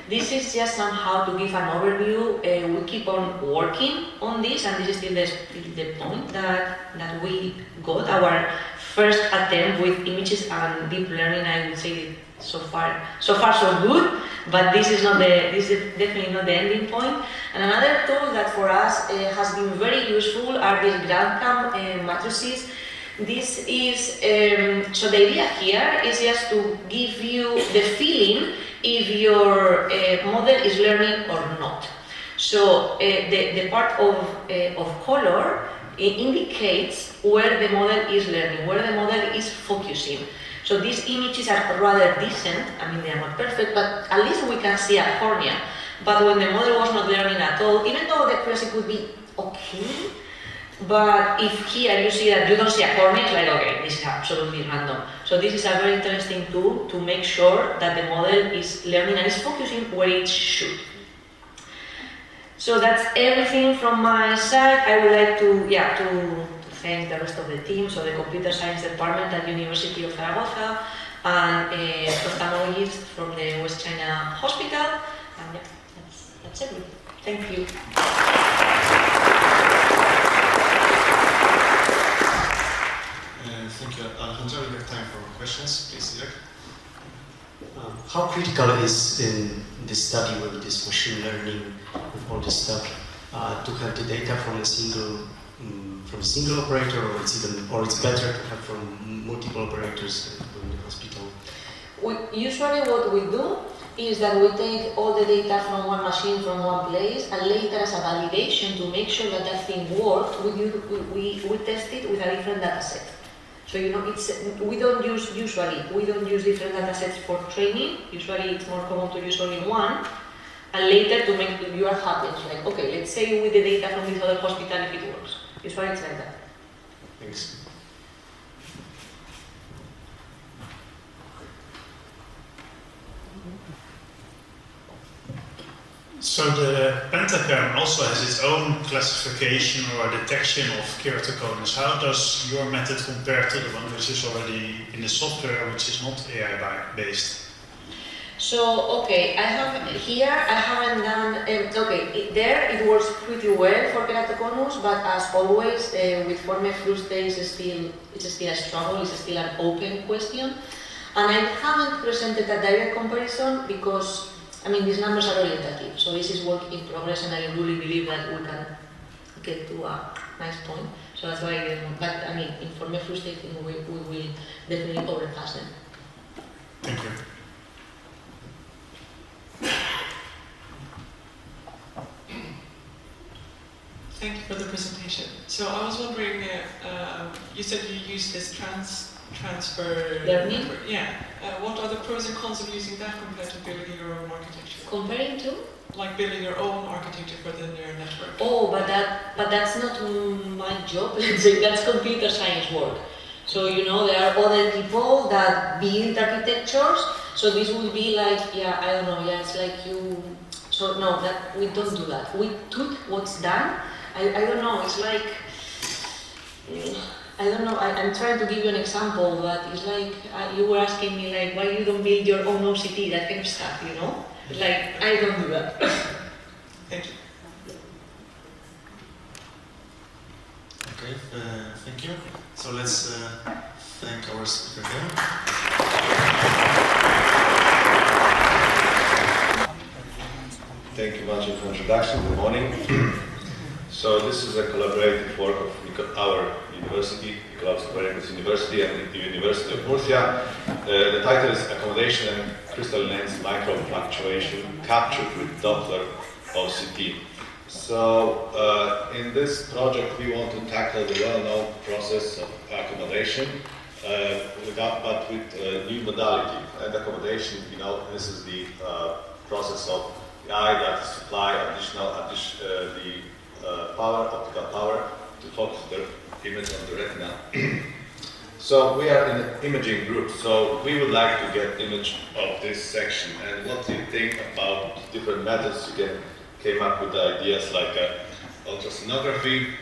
this is just somehow to give an overview. We keep on working on this, and this is still the point that we got our first attempt with images and deep learning. I would say so far so good, but this is definitely not the ending point. And another tool that for us has been very useful are these Grulkowski matrices. This is so the idea here is just to give you the feeling if your model is learning or not. So the part of color indicates where the model is learning, where the model is focusing. So these images are rather decent. They are not perfect, but at least we can see a cornea. But when the model was not learning at all, even though the accuracy could be okay, but if here you see that you don't see a cornea, it's like, okay, this is absolutely random. So this is a very interesting tool to make sure that the model is learning and is focusing where it should. So that's everything from my side. I would like to thank the rest of the team, so the computer science department at University of Zaragoza, and ophthalmologists from the West China Hospital. And that's it. Thank you. Thank you, Alejandra. We have time for questions. Please, Irek. How critical is in this study with this machine learning, with all this stuff, to have the data from a single operator, or it's better to have from multiple operators in the hospital? Usually what we do is that we take all the data from one machine from one place, and later as a validation to make sure that that thing works, we test it with a different data set. So we don't use different data sets for training. Usually it's more common to use only one, and later to make you are happy. It's like, okay, let's say with the data from this other hospital if it works. Usually it's like that. Thanks. So the pentagram also has its own classification or detection of keratoconus. How does your method compare to the one which is already in the software, which is not AI-based? So, okay, I haven't done, there it works pretty well for keratoconus, but as always, with forme fruste it's still a struggle, it's still an open question. And I haven't presented a direct comparison because, I mean, these numbers are orientative, so this is work in progress, and I really believe that we can get to a nice point. So that's why, but I mean, in forme fruste, I think we will definitely overpass them. Thank you. Thank you for the presentation. So I was wondering, you said you use this transfer learning. Network. Yeah. What are the pros and cons of using that compared to building your own architecture? Comparing to? Like building your own architecture for the neural network. Oh, but that's not my job. Let's say that's computer science work. So you know there are other people that build architectures. So this would be like, yeah, I don't know. Yeah, it's like you. So no, that we don't do that. We took what's done. I don't know. It's like. I don't know, I'm trying to give you an example, but it's like you were asking me like why you don't build your own OCT, that kind of stuff, you know? Like, I don't do that. Thank you. Okay, thank you. So let's thank our speaker here. Thank you much for the introduction. Good morning. So this is a collaborative work of our university, Grulkowski University and the University of Murcia. The title is Accommodation and Crystalline Lens Micro Fluctuation Captured with Doppler OCT. So in this project we want to tackle the well-known process of accommodation, but with new modality. And accommodation, you know, this is the process of the eye that supply optical power to focus the image on the retina. So we are in an imaging group, so we would like to get image of this section. And what do you think about different methods? You came up with ideas like ultrasonography,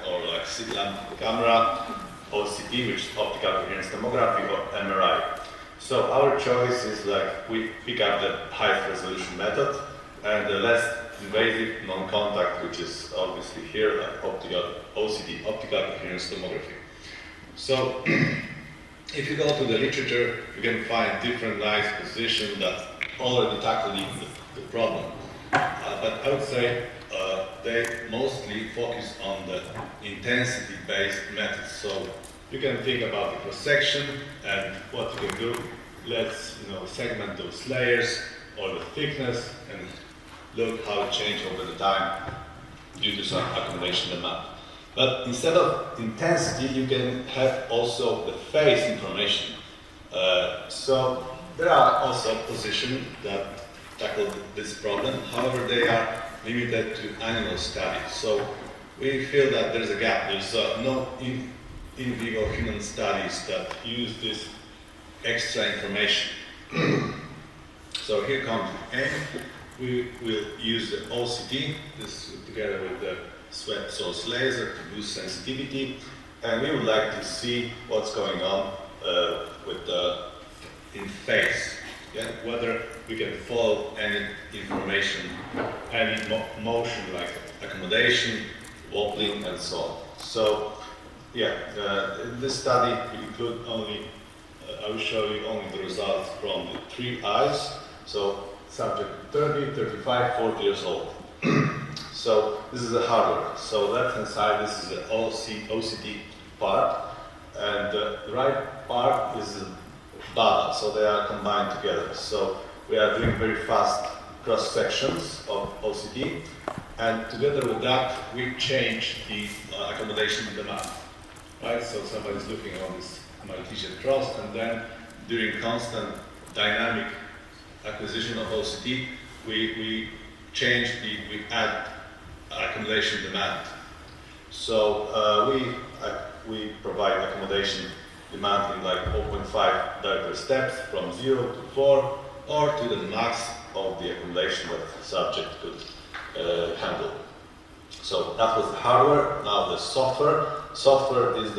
or like slit lamp camera, OCT, which is optical coherence tomography, or MRI. So our choice is like we pick up the highest resolution method and the less invasive non-contact, which is obviously here, like optical OCT, optical coherence tomography. So if you go to the literature, you can find different nice positions that already tackling the problem. But I would say they mostly focus on the intensity-based methods. So you can think about the cross-section and what you can do. Let's segment those layers or the thickness and look how it changes over the time due to some accommodation demand. But instead of intensity, you can have also the phase information. So there are also positions that tackle this problem. However, they are limited to animal studies. So we feel that there's a gap. There's no in vivo human studies that use this extra information. So here comes the aim. We will use the OCT, this together with the sweat source laser to boost sensitivity, and we would like to see what's going on in phase, whether we can follow any information, any motion like accommodation, wobbling, and so on. So, in this study we include only, I will show you only the results from the 3 eyes. So subject 30, 35, 40 years old. So this is the hardware. So left-hand side, this is the OCT part, and the right part is the BADA, so they are combined together. So we are doing very fast cross-sections of OCT, and together with that, we change the accommodation in the map. Right? So somebody's looking on this Maltesian cross, and then during constant dynamic acquisition of OCT, we add accommodation demand. So we provide accommodation demand in like 0.5 diopter steps from 0 to 4, or to the max of the accommodation that the subject could handle. So that was the hardware. Now the software. Software is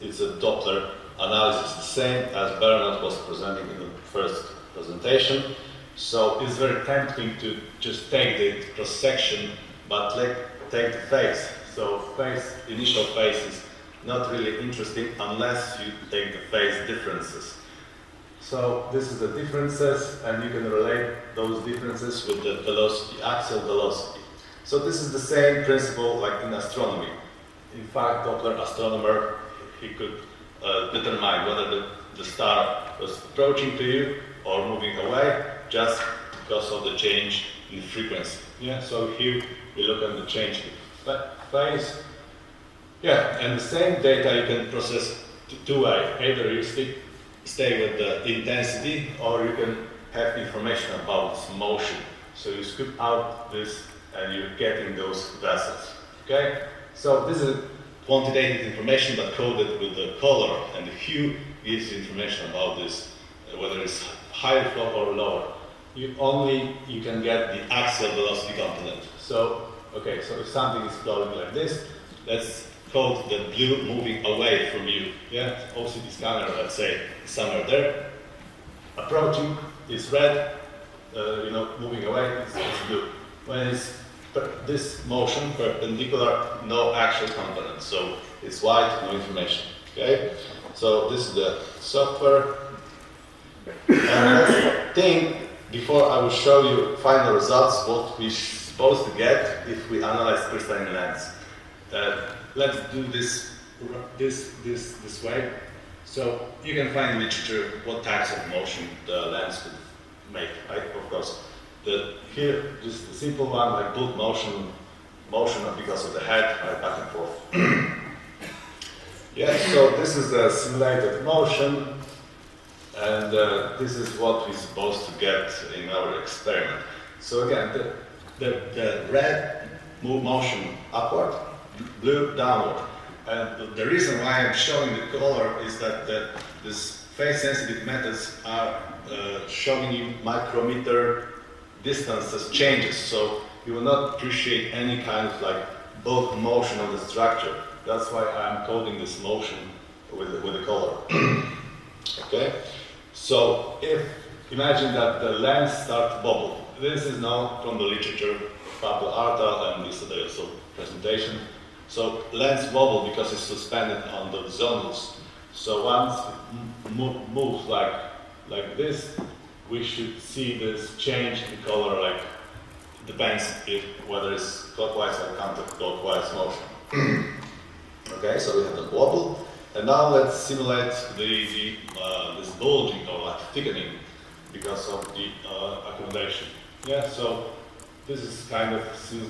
it's a Doppler analysis, the same as Bernard was presenting in the first presentation. So it's very tempting to just take the cross-section, but take the face. So initial face is not really interesting unless you take the phase differences. So this is the differences, and you can relate those differences with the velocity, axial velocity. So this is the same principle like in astronomy. In fact, Doppler astronomer, he could determine whether the star was approaching to you or moving away just because of the change in frequency. Yeah, so here we look at the change in phase. Yeah, and the same data you can process two-way. Either you stay with the intensity, or you can have information about its motion. So you scoop out this and you're getting those vessels. Okay? So this is quantitative information but coded with the color, and the hue gives you information about this, whether it's higher flow or lower. You can get the axial velocity component. So, okay, so if something is flowing like this, let's code the blue moving away from you. Yeah, OCT scanner, let's say, is somewhere there. Approaching is red, moving away is blue. When it's this motion perpendicular, no actual component, so it's white, no information. Okay, so this is the software. And let's think, before I will show you final results, what we're supposed to get if we analyze crystalline lens. Let's do this way. So you can find in literature what types of motion the lens could make, right? Of course, here just a simple one like bulk motion because of the head, right, back and forth. Yeah, so this is the simulated motion, and this is what we're supposed to get in our experiment. So again, the red motion upward, blue downward. And the reason why I'm showing the color is that these phase-sensitive methods are showing you micrometer distances changes, so you will not appreciate any kind of like bulk motion of the structure. That's why I'm coding this motion with the color. Okay, so imagine that the lens starts to bubble. This is known from the literature, Pablo Arta and yesterday also presentation. So lens wobble because it's suspended on the zonals. So once it moves like this, we should see this change in color, like depends whether it's clockwise or counterclockwise motion. Okay, so we have the wobble, and now let's simulate this bulging or like thickening because of the accommodation. Yeah, so this is kind of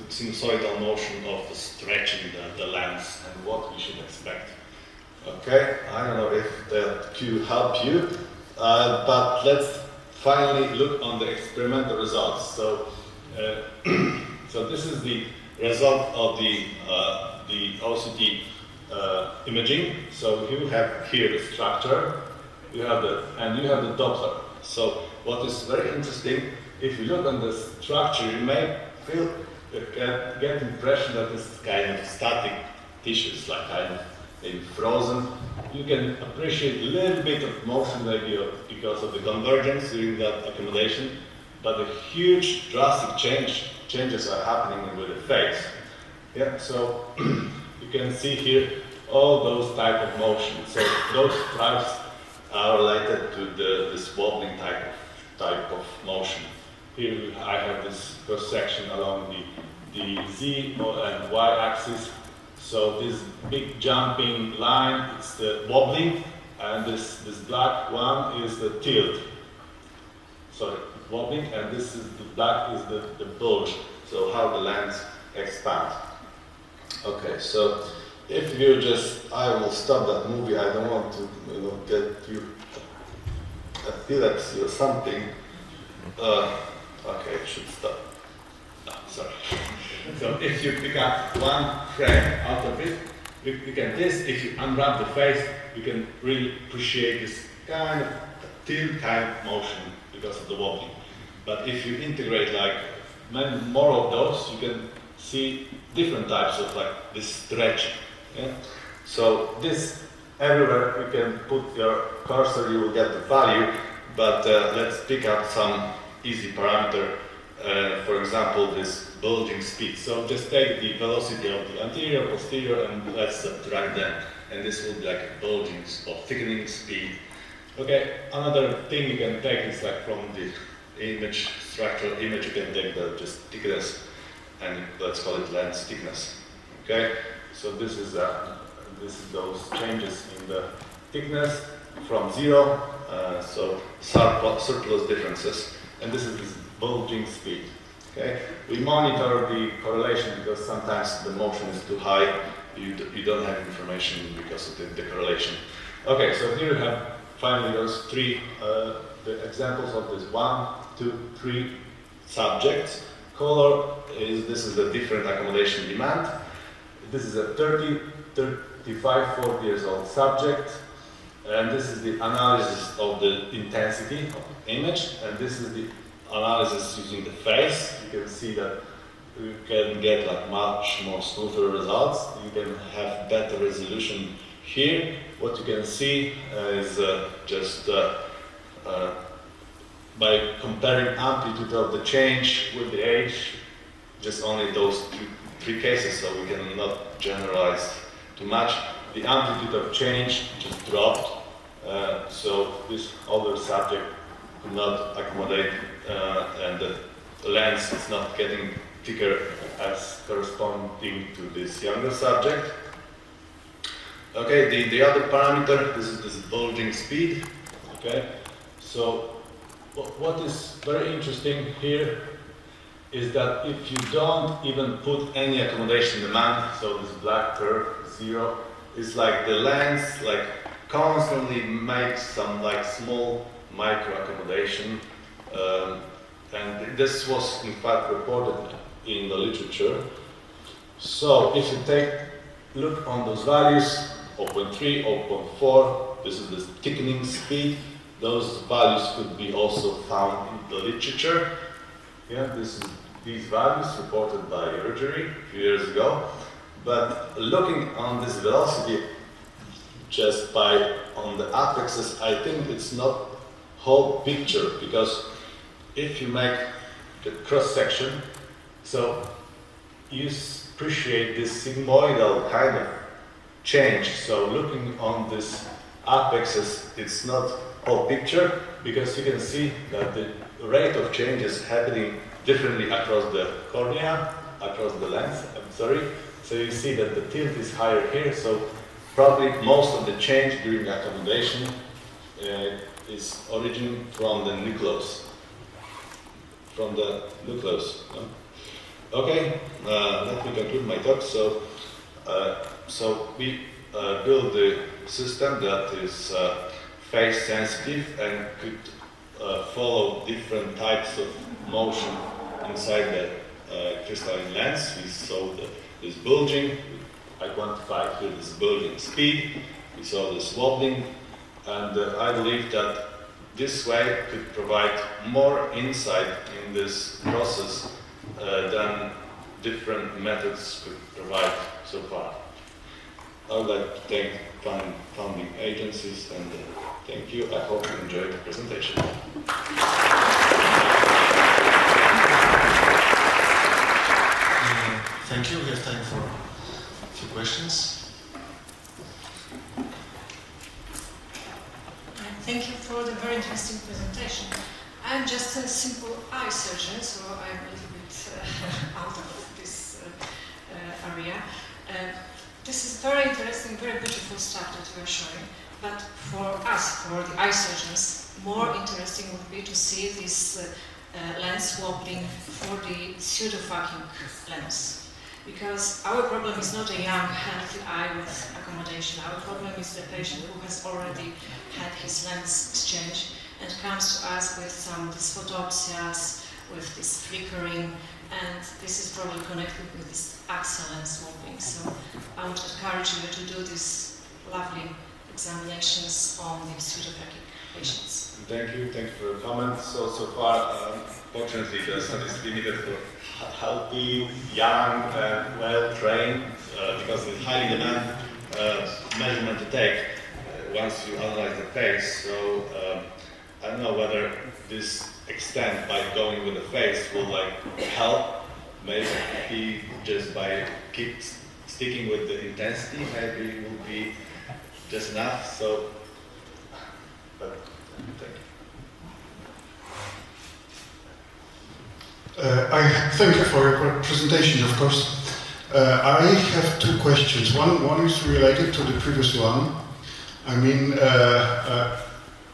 sinusoidal motion of the stretching the lens and what we should expect. Okay, I don't know if that cue helped you, but let's finally look on the experimental results. So, so this is the result of the OCT imaging. So you have here the structure, you have the Doppler. So what is very interesting, if you look on the structure, you may get the impression that it's kind of static tissues, like kind of maybe frozen. You can appreciate a little bit of motion maybe because of the convergence during that accommodation, but the huge drastic changes are happening with the phase. Yeah, so you can see here all those type of motions. So those stripes are related to this wobbling type of motion. Here I have this cross section along the Z and Y axis. So this big jumping line, it's the wobbling, and this black one is the tilt. Sorry, wobbling, and this is the black is the bulge. So how the lens expands. Okay, so if you I will stop that movie. I don't want to get you epilepsy or something. Okay, it should stop. No, sorry. So if you pick up one frame out of it, you can if you unwrap the face, you can really appreciate this kind of tilt kind of motion because of the wobbling. But if you integrate like more of those, you can see different types of like this stretching. Yeah? So this everywhere you can put your cursor, you will get the value. but let's pick up some easy parameter. For example, this bulging speed. So just take the velocity of the anterior, posterior, and let's subtract them. And this will be like a bulging or thickening speed. Okay, another thing you can take is like from the image, structural image, you can take the just thickness, and let's call it lens thickness. Okay, so this is those changes in the thickness from 0, so surplus differences, and this is this bulging speed. Okay, we monitor the correlation because sometimes the motion is too high. You don't have information because of the correlation. Okay, so here we have finally those three the examples of this 1, 2, 3 subjects. Color this is the different accommodation demand. This is a 30, 35, 40 years old subject, and this is the analysis of the intensity of the image, and this is the analysis using the face. You can see that you can get like much more smoother results. You can have better resolution here. What you can see is just by comparing amplitude of the change with the age, just only those three cases, so we cannot generalize too much. The amplitude of change just dropped, so this older subject could not accommodate, and the lens is not getting thicker as corresponding to this younger subject. Okay, the other parameter, this is this bulging speed. Okay, so what is very interesting here is that if you don't even put any accommodation demand, so this black curve, 0, it's like the lens like constantly makes some like small micro accommodation, and this was in fact reported in the literature. So if you look on those values, 0.3, 0.4, this is the thickening speed. Those values could be also found in the literature. Yeah, these values reported by Urgery a few years ago. But looking on this velocity just on the apexes, I think it's not whole picture, because if you make the cross section, so you appreciate this sigmoidal kind of change. So looking on this apexes, it's not whole picture, because you can see that the rate of change is happening differently across the cornea, across the lens, So you see that the tilt is higher here, so probably most of the change during accommodation is originating from the nucleus. No? Okay, let me conclude my talk. So we build the system that is phase sensitive and could follow different types of motion inside the crystalline lens. We saw this bulging. I quantified here this bulging speed. We saw this wobbling, and I believe that this way could provide more insight in this process than different methods could provide so far. I would like to thank funding agencies, and thank you. I hope you enjoyed the presentation. Thank you. We have time for a few questions. Thank you for the very interesting presentation. I'm just a simple eye surgeon, so I'm a little bit out of this area. This is very interesting, very beautiful stuff that you are showing. But for us, for the eye surgeons, more interesting would be to see this lens wobbling for the pseudo-fucking lens. Because our problem is not a young, healthy eye with accommodation. Our problem is the patient who has already had his lens exchange and comes to us with some dysphotopsias, with this flickering, and this is probably connected with this axial lens wobbling. So I would encourage you to do these lovely examinations on the pseudo-phakic patients. Thank you for your comments. So far, fortunately, the study is limited for healthy, young, well-trained, because it's highly demand measurement to take once you analyze the face. So I don't know whether this extent by going with the face will like help. Maybe just by keep sticking with the intensity, maybe it will be just enough. So, but thank you. I thank you for your presentation, of course. I have two questions. One is related to the previous one. I mean,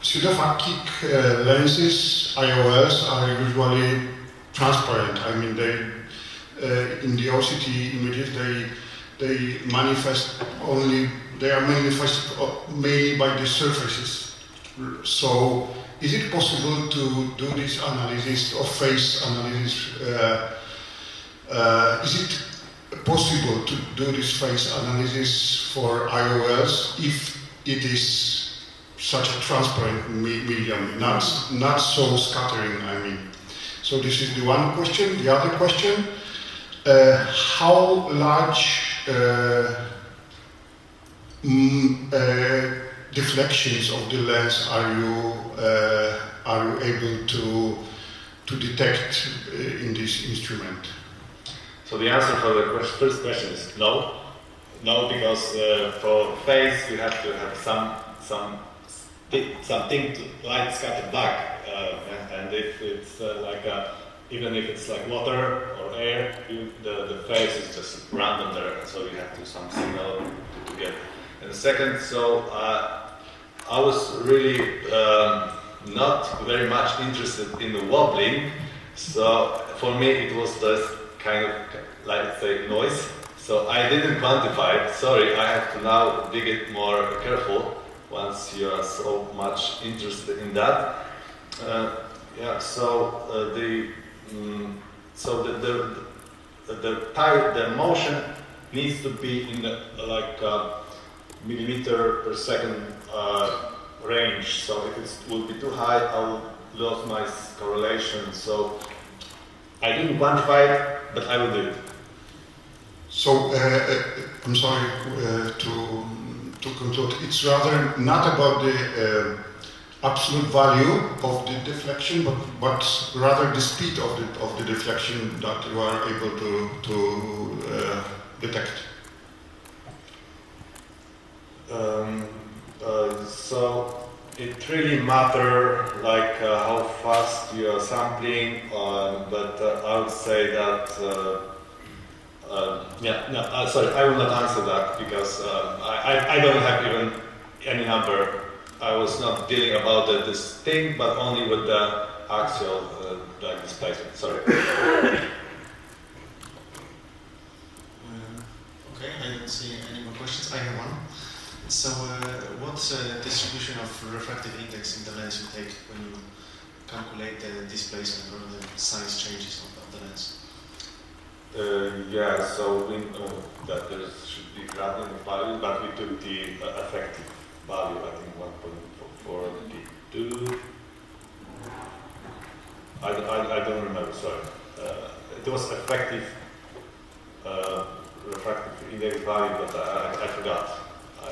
pseudophakic lenses, IOLs, are usually transparent. I mean, they in the OCT images they manifest only. They are manifested mainly by the surfaces. So, is it possible to do this analysis of face analysis? Is it possible to do this face analysis for IOLs if it is such a transparent medium, not so scattering? I mean, so this is the one question. The other question: how large deflections of the lens are you able to detect in this instrument? So the answer for the first question is no. No, because for face you have to have something to light scatter back, and if it's even if it's like water or air, the face is just random there, so you have to some signal to get. And the second, so I was really not very much interested in the wobbling, so for me it was just kind of like say noise. So I didn't quantify it. Sorry, I have to now dig it more careful once you are so much interested in that. The motion needs to be in the millimeter per second range. So if it will be too high, I will lose my correlation. So I didn't quantify it, but I will do it. So I'm sorry to conclude. It's rather not about the absolute value of the deflection, but rather the speed of the deflection that you are able to detect. So it really matters how fast you are sampling, but I would say that sorry, I will not answer that because I don't have even any number. I was not dealing about this thing, but only with the axial displacement. Sorry. Okay, I don't see any more questions. I have one. So, what distribution of refractive index in the lens you take when you calculate the displacement or the size changes of the lens? So we know that there should be gradient value, but we took the effective value, I think 1.42. I don't remember, sorry. It was effective refractive index value, but I forgot.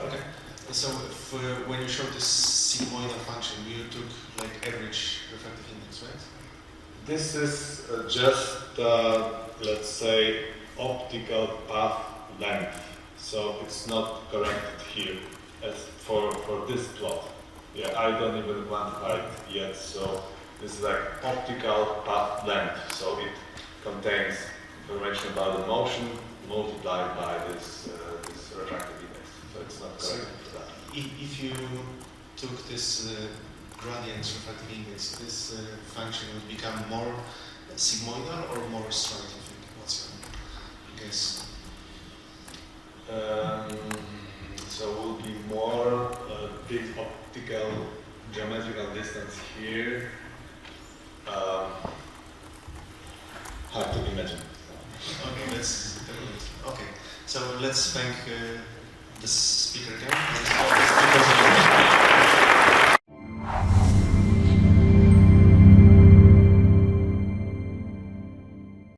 Okay. So when you showed this sigmoidal function, you took average refractive index, right? This is just, let's say, optical path length. So it's not corrected here as for this plot. Yeah, I don't even quantify it yet. So this is like optical path length. So it contains information about the motion multiplied by this refractive index. So it's not correct for that. If you took this gradient refractive index, this function would become more sigmoidal or more straight, I think. What's your guess? So will be more big optical geometrical distance here. Hard to imagine. Okay, let's have a look. Okay, so let's thank the speaker again.